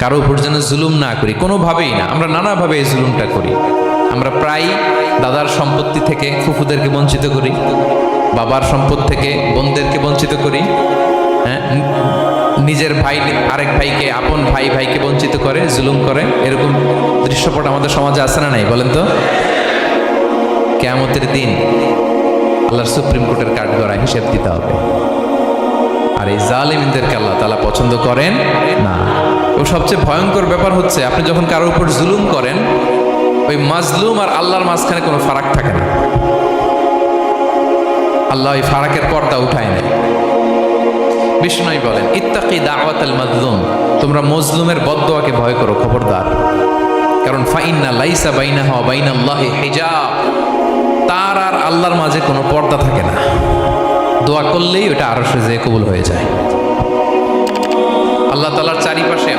কারো উপর যেন জুলুম না করি, কোনোভাবেই না। আমরা নানাভাবে এই জুলুমটা করি। আমরা প্রায় দাদার সম্পত্তি থেকে ফুফুদেরকে বঞ্চিত করি, বাবার সম্পদ থেকে বোনদেরকে বঞ্চিত করি। হ্যাঁ, নিজের ভাই আরেক ভাইকে, আপন ভাই ভাইকে বঞ্চিত করে, জুলুম করে। এরকম দৃশ্যপট আমাদের সমাজে আছে না নাই বলেন তো? কিয়ামতের দিন আল্লাহর সুপ্রিম কোর্টের কাঠগড়ায় হিসেব দিতে হবে। আর এই জালিমদেরকে আল্লাহ তাআলা পছন্দ করেন না। ও সবচেয়ে ভয়ঙ্কর ব্যাপার হচ্ছে, আপনি যখন কারোর উপর জুলুম করেন, ওই মাজলুম আর আল্লাহর মাঝখানে কোনো ফারাক থাকে না। আল্লাহ ওই ফারাকের পর্দা উঠায় নেয়। বিষ্ণু বলেন, ইত্তাকি দাওয়াতাল মাজলুম, তোমরা মজলুমের বদদোয়াকে ভয় করো, খবরদার। কারণ ফাইন্না লাইসা বাইনাহা ওয়া বাইনাল্লাহি হিজাব, তার আর আল্লাহর মাঝে কোনো পর্দা থাকে না। দোয়া করলেই ওটা আরশে যেয়ে কবুল হয়ে যায়। আল্লাহ তাআলার চারিপাশে